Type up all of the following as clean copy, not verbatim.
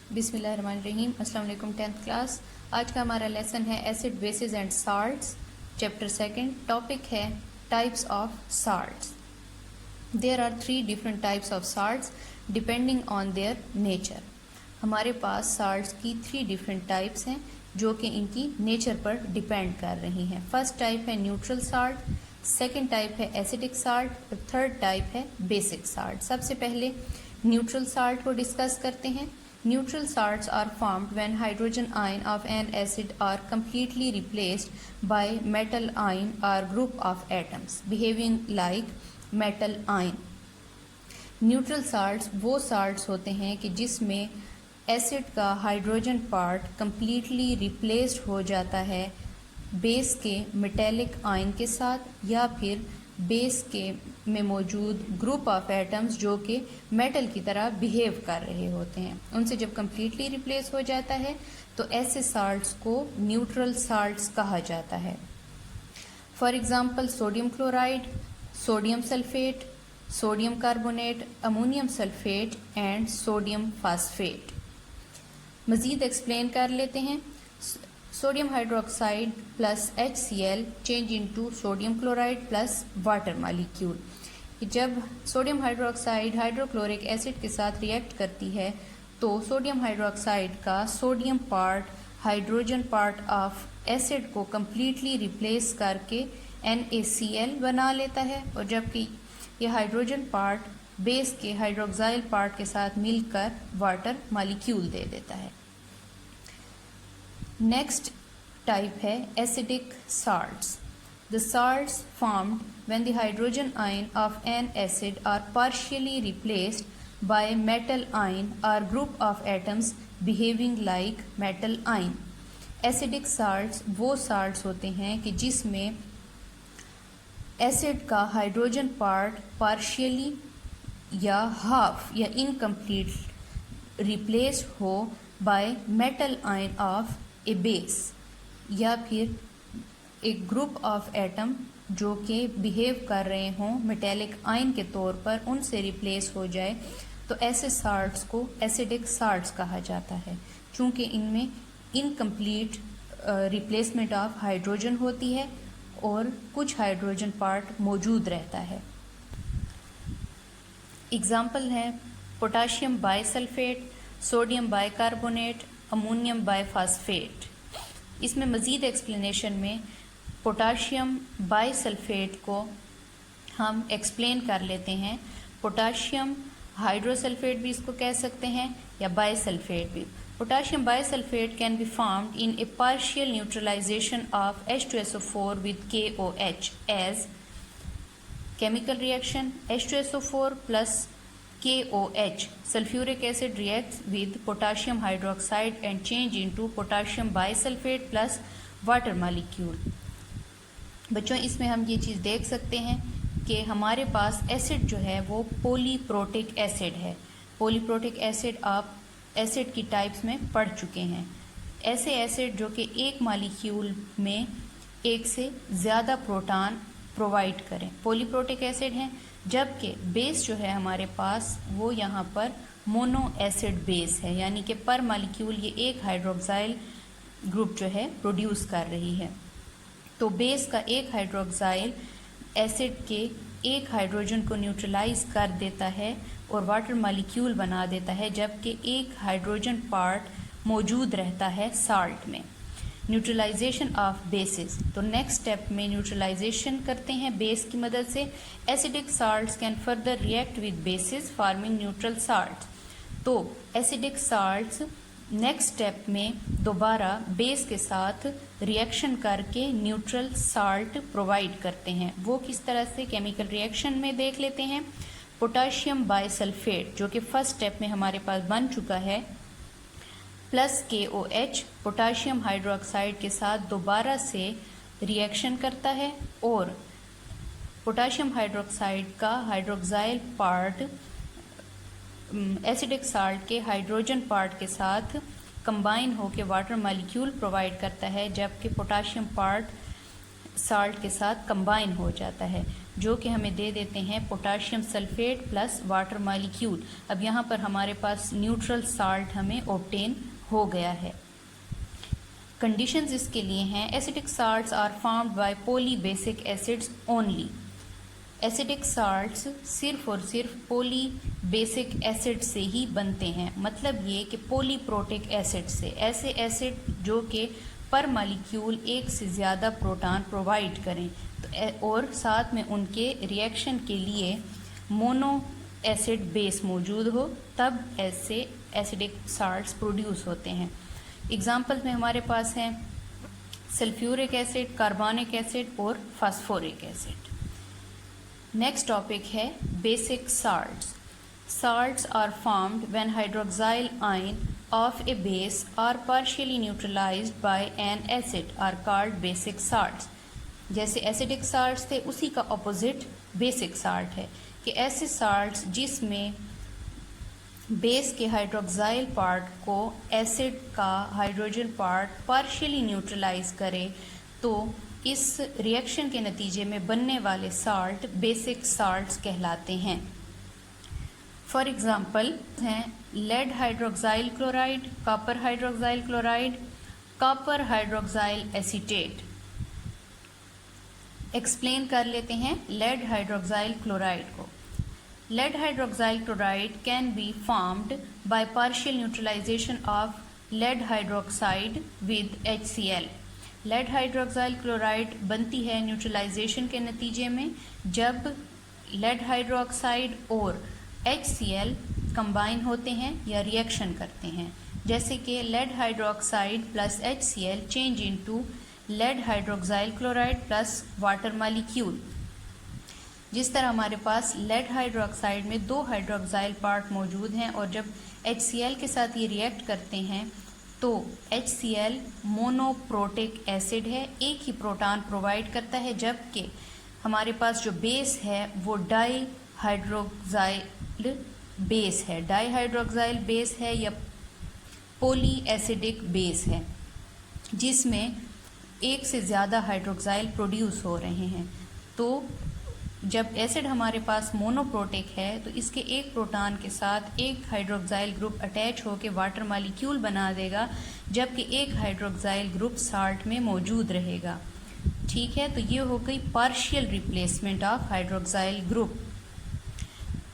बिस्मिल्लाहिर्रहमानिर्रहीम। अस्सलाम वालेकुम 10th क्लास। आज का हमारा लेसन है acid bases and salts, chapter second. Topic है types of salts. There are 3 different types of salts depending on their nature. हमारे पास साल्ट्स की 3 डिफरेंट टाइप्स हैं जो कि इनकी नेचर पर डिपेंड कर रही हैं। फर्स्ट टाइप है न्यूट्रल साल्ट, सेकेंड टाइप है एसिडिक साल्ट और थर्ड टाइप है बेसिक साल्ट। सबसे पहले न्यूट्रल साल्ट को डिस्कस करते हैं। Neutral salts are formed when hydrogen ion of an acid are completely replaced by metal ion or group of atoms behaving like metal ion. Neutral salts वो salts होते हैं कि जिसमें एसिड का hydrogen part completely replaced हो जाता है base के मेटेलिक आयन के साथ या फिर बेस के में मौजूद ग्रुप ऑफ एटम्स जो कि मेटल की तरह बिहेव कर रहे होते हैं, उनसे जब कम्प्लीटली रिप्लेस हो जाता है तो ऐसे साल्ट्स को न्यूट्रल साल्ट्स कहा जाता है। For example sodium chloride, sodium sulphate, sodium carbonate, ammonium sulphate and sodium phosphate. मज़ीद एक्सप्लेन कर लेते हैं। Sodium hydroxide plus HCl change into sodium chloride plus water molecule. जब सोडियम हाइड्रोक्साइड हाइड्रोक्लोरिक एसिड के साथ रिएक्ट करती है तो सोडियम हाइड्रोक्साइड का sodium part hydrogen part of acid को कम्प्लीटली रिप्लेस करके NaCl बना लेता है, और जबकि यह हाइड्रोजन पार्ट बेस के हाइड्रोक्साइल पार्ट के साथ मिलकर वाटर मॉलिक्यूल दे देता है। नेक्स्ट टाइप है acidic salts. The salts formed when the hydrogen ion of an acid are partially replaced by metal ion or group of atoms behaving like metal ion. Acidic salts वो salts होते हैं कि जिसमें acid का hydrogen part partially या half या incomplete replace हो by metal ion of A base या फिर एक ग्रुप ऑफ एटम जो कि बिहेव कर रहे हों मेटेलिक आयन के तौर पर, उनसे रिप्लेस हो जाए तो ऐसे साल्ट्स को एसिडिक साल्ट्स कहा जाता है, चूँकि इनमें इनकम्प्लीट रिप्लेसमेंट ऑफ हाइड्रोजन होती है और कुछ हाइड्रोजन पार्ट मौजूद रहता है। एग्जाम्पल है potassium bisulphate, sodium bicarbonate, ammonium biphosphate. इसमें मज़ीद एक्सप्लेनेशन में पोटाशियम बाइसल्फेट को हम एक्सप्लेन कर लेते हैं। पोटाशियम हाइड्रोसल्फेट भी इसको कह सकते हैं या बाइसल्फेट भी। Potassium bisulphate can be formed in a partial neutralisation of H2SO4 with KOH as chemical reaction H2SO4 plus KOH. Sulfuric acid reacts with potassium hydroxide and change into potassium bisulfate plus water molecule. बच्चों इसमें हम ये चीज़ देख सकते हैं कि हमारे पास acid जो है वो पॉलीप्रोटिक एसिड है। पॉलीप्रोटिक एसिड आप एसिड की टाइप्स में पढ़ चुके हैं। ऐसे एसिड जो कि एक मॉलिक्यूल में एक से ज़्यादा प्रोटॉन प्रोवाइड करें, पॉलीप्रोटिक एसिड हैं। जबकि बेस जो है हमारे पास वो यहाँ पर मोनो एसिड बेस है, यानी कि पर मॉलिक्यूल ये एक हाइड्रोक्साइल ग्रुप जो है प्रोड्यूस कर रही है। तो बेस का एक हाइड्रोक्साइल एसिड के एक हाइड्रोजन को न्यूट्रलाइज कर देता है और वाटर मॉलिक्यूल बना देता है, जबकि एक हाइड्रोजन पार्ट मौजूद रहता है साल्ट में। न्यूट्रलाइजेशन ऑफ बेसिस, तो नेक्स्ट स्टेप में न्यूट्रलाइजेशन करते हैं बेस की मदद से। Acidic salts can further react with basis forming neutral salts. तो एसिडिक साल्ट्स नेक्स्ट स्टेप में दोबारा बेस के साथ रिएक्शन करके न्यूट्रल साल्ट प्रोवाइड करते हैं। वो किस तरह से, केमिकल रिएक्शन में देख लेते हैं। पोटाशियम बाइसल्फेट जो कि फर्स्ट स्टेप में हमारे पास बन चुका है प्लस KOH पोटाशियम हाइड्रोक्साइड के साथ दोबारा से रिएक्शन करता है और पोटाशियम हाइड्रोक्साइड का हाइड्रोक्साइल पार्ट एसिडिक साल्ट के हाइड्रोजन पार्ट के साथ कंबाइन होकर वाटर मॉलिक्यूल प्रोवाइड करता है, जबकि पोटाशियम पार्ट साल्ट के साथ कंबाइन हो जाता है। जो कि हमें दे देते हैं potassium sulphate plus water molecule. अब यहाँ पर हमारे पास न्यूट्रल साल्ट हमें ऑब्टेन हो गया है। कंडीशंस इसके लिए हैं, acidic salts are formed by poly basic acids only. Acidic salts सिर्फ और सिर्फ पॉली बेसिक एसिड से ही बनते हैं, मतलब ये कि पॉलीप्रोटिक एसिड से, ऐसे एसिड जो कि पर मालिक्यूल एक से ज़्यादा प्रोटॉन प्रोवाइड करें तो और साथ में उनके रिएक्शन के लिए मोनो एसिड बेस मौजूद हो, तब ऐसे एसिडिक साल्ट्स प्रोड्यूस होते हैं। एग्जाम्पल में हमारे पास हैं सल्फ्यूरिक एसिड, कार्बोनिक एसिड और फास्फोरिक एसिड। नेक्स्ट टॉपिक है basic salts. Salts are formed when hydroxyl ion of a base are partially neutralized by an acid are called basic salts। जैसे acidic salts थे उसी का opposite basic salt है कि ऐसे salts जिसमें base के हाइड्रोक्साइल पार्ट को एसिड का हाइड्रोजन पार्ट पार्शियली न्यूट्रलाइज करे, तो इस रिएक्शन के नतीजे में बनने वाले साल्ट बेसिक साल्ट्स कहलाते हैं। फॉर एग्जाम्पल हैं lead hydroxyl chloride, copper hydroxyl chloride, copper hydroxyl acetate. Explain कर लेते हैं लेड हाइड्रोक्साइल क्लोराइड को। Lead hydroxyl chloride can be formed by partial neutralisation of lead hydroxide with HCl। Lead hydroxyl chloride बनती है neutralisation के नतीजे में जब लेड हाइड्रोक्साइड और HCl कंबाइन होते हैं या रिएक्शन करते हैं, जैसे कि lead hydroxide plus HCl change into lead hydroxyl chloride plus water molecule. जिस तरह हमारे पास लेड हाइड्रोक्साइड में 2 हाइड्रोक्साइल पार्ट मौजूद हैं और जब HCl के साथ ये रिएक्ट करते हैं तो HCl मोनोप्रोटिक एसिड है, एक ही प्रोटॉन प्रोवाइड करता है, जबकि हमारे पास जो बेस है वो डाई हाइड्रोक्साइल बेस है, डाई हाइड्रोक्साइल बेस है या पॉली एसिडिक बेस है जिसमें एक से ज़्यादा हाइड्रोक्साइल प्रोड्यूस हो रहे हैं। तो जब एसिड हमारे पास मोनोप्रोटिक है तो इसके एक प्रोटॉन के साथ एक हाइड्रोक्साइल ग्रुप अटैच होकर वाटर मॉलिक्यूल बना देगा, जबकि एक हाइड्रोक्साइल ग्रुप साल्ट में मौजूद रहेगा। ठीक है, तो ये हो गई partial replacement of hydroxyl group.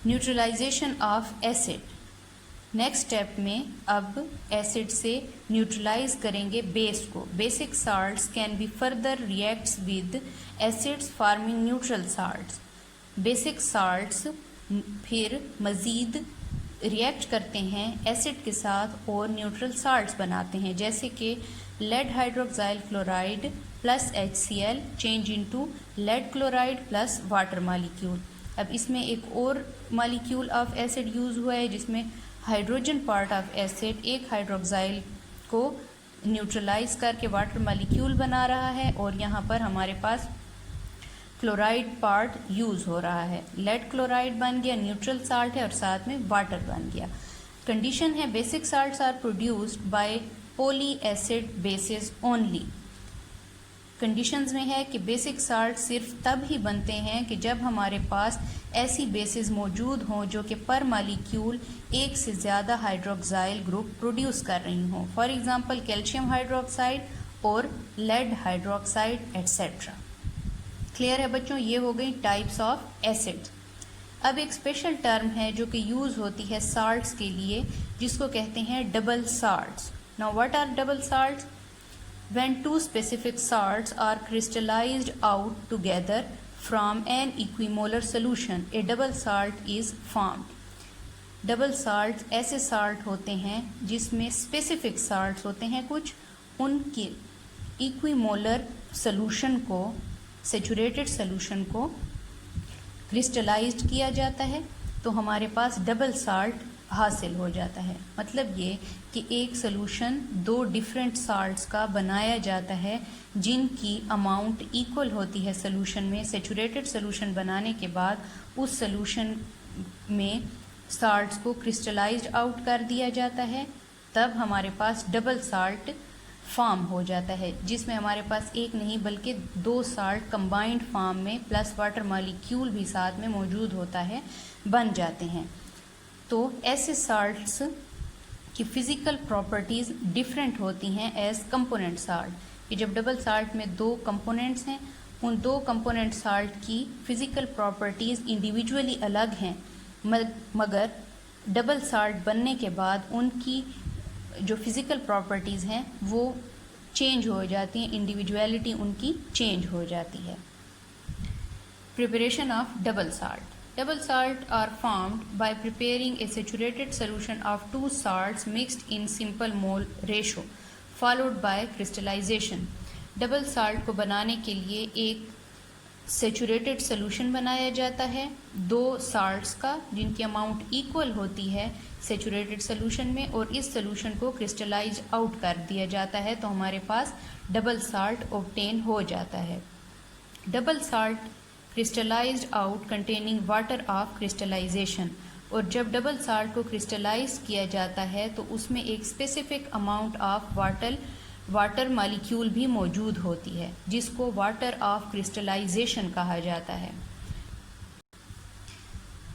Neutralisation of acid. Next step में अब एसिड से न्यूट्रलाइज करेंगे बेस को। Basic salts can be further reacts with acids forming neutral salts. Basic salts फिर मज़ीद रिएक्ट करते हैं एसिड के साथ और न्यूट्रल साल्ट्स बनाते हैं, जैसे कि lead hydroxyl chloride plus HCl change into lead chloride plus water molecule. अब इसमें एक और मॉलिक्यूल ऑफ एसिड यूज़ हुआ है जिसमें हाइड्रोजन पार्ट ऑफ एसिड एक हाइड्रोक्साइल को न्यूट्रलाइज करके वाटर मॉलिक्यूल बना रहा है और यहाँ पर हमारे पास क्लोराइड पार्ट यूज़ हो रहा है। लेड क्लोराइड बन गया, न्यूट्रल साल्ट है और साथ में वाटर बन गया। कंडीशन है basic salts are produced by poly acid bases only. Conditions में है कि बेसिक साल्ट सिर्फ तब ही बनते हैं कि जब हमारे पास ऐसी बेसिस मौजूद हों जो कि पर मॉलिक्यूल एक से ज़्यादा हाइड्रोक्साइल ग्रुप प्रोड्यूस कर रही हों। फॉर एग्जांपल कैल्शियम हाइड्रोक्साइड और लेड हाइड्रोक्साइड एट्सेट्रा। क्लियर है बच्चों, ये हो गई टाइप्स ऑफ एसिड। अब एक स्पेशल टर्म है जो कि यूज़ होती है साल्ट्स के लिए, जिसको कहते हैं double salts. Now what are double salts? When two specific salts are crystallized out together from an equimolar solution, a double salt is formed। Double salt ऐसे साल्ट होते हैं जिसमें स्पेसिफिक साल्ट्स होते हैं कुछ, उनके इक्विमोलर सोल्यूशन को, saturated solution को क्रिस्टलाइज्ड किया जाता है तो हमारे पास डबल साल्ट हासिल हो जाता है। मतलब ये कि एक सोल्यूशन 2 डिफरेंट साल्ट्स का बनाया जाता है जिनकी अमाउंट इक्वल होती है सोल्यूशन में। सेचुरेटेड सोल्यूशन बनाने के बाद उस सोल्यूशन में साल्ट्स को क्रिस्टलाइज्ड आउट कर दिया जाता है, तब हमारे पास डबल साल्ट फॉर्म हो जाता है, जिसमें हमारे पास एक नहीं बल्कि 2 साल्ट कंबाइंड फॉर्म में प्लस वाटर मॉलिक्यूल भी साथ में मौजूद होता है, बन जाते हैं। तो ऐसे साल्ट्स की फिज़िकल प्रॉपर्टीज़ डिफरेंट होती हैं एज कंपोनेंट साल्ट, कि जब डबल साल्ट में 2 कंपोनेंट्स हैं, उन 2 कंपोनेंट साल्ट की फ़िज़िकल प्रॉपर्टीज़ इंडिविजुअली अलग हैं, मगर डबल साल्ट बनने के बाद उनकी जो फिज़िकल प्रॉपर्टीज़ हैं वो चेंज हो जाती हैं, इंडिविजुअलिटी उनकी चेंज हो जाती है। Preparation of double salt. Double salt are formed by preparing a saturated solution of 2 salts mixed in simple mole ratio, followed by crystallization. Double salt को बनाने के लिए एक सेचुरेटेड सोल्यूशन बनाया जाता है 2 साल्ट्स का, जिनकी अमाउंट इक्वल होती है सेचुरेटेड सोल्यूशन में, और इस सोल्यूशन को क्रिस्टलाइज आउट कर दिया जाता है, तो हमारे पास डबल साल्ट ऑब्टेन हो जाता है। Double salt crystallised out containing water of crystallisation, और जब डबल साल्ट को क्रिस्टलाइज किया जाता है तो उसमें एक specific amount of water molecule भी मौजूद होती है, जिसको वाटर ऑफ क्रिस्टलाइजेशन कहा जाता है।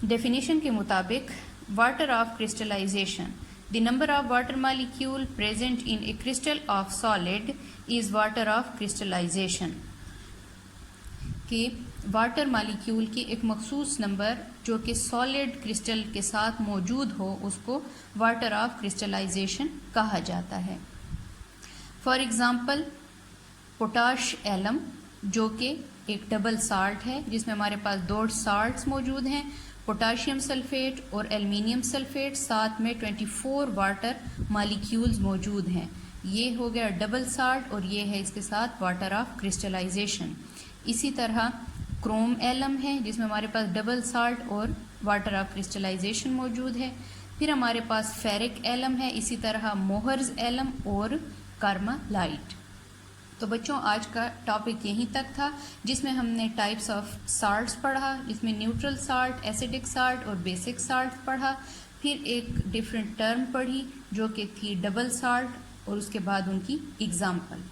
डेफिनेशन के मुताबिक water of crystallisation, the number of water molecule present in a crystal of solid is water of crystallisation, कि वाटर मॉलिक्यूल की एक मखसूस नंबर जो कि सॉलिड क्रिस्टल के साथ मौजूद हो, उसको वाटर ऑफ क्रिस्टलाइजेशन कहा जाता है। फॉर एग्ज़ाम्पल पोटाश एलम, जो कि एक डबल साल्ट है जिसमें हमारे पास 2 साल्ट्स मौजूद हैं, पोटाशियम सल्फेट और एल्युमिनियम सल्फेट, साथ में 24 वाटर मॉलिक्यूल्स मौजूद हैं। ये हो गया डबल साल्ट और ये है इसके साथ वाटर ऑफ क्रिस्टलाइजेशन। इसी तरह क्रोम एलम है जिसमें हमारे पास डबल साल्ट और वाटर ऑफ क्रिस्टलाइजेशन मौजूद है। फिर हमारे पास फेरिक एलम है, इसी तरह मोहर्स एलम और कार्मालाइट। तो बच्चों, आज का टॉपिक यहीं तक था, जिसमें हमने टाइप्स ऑफ साल्ट्स पढ़ा, इसमें न्यूट्रल साल्ट, एसिडिक साल्ट और बेसिक साल्ट पढ़ा। फिर एक डिफरेंट टर्म पढ़ी जो कि थी डबल साल्ट, और उसके बाद उनकी एग्जाम्पल।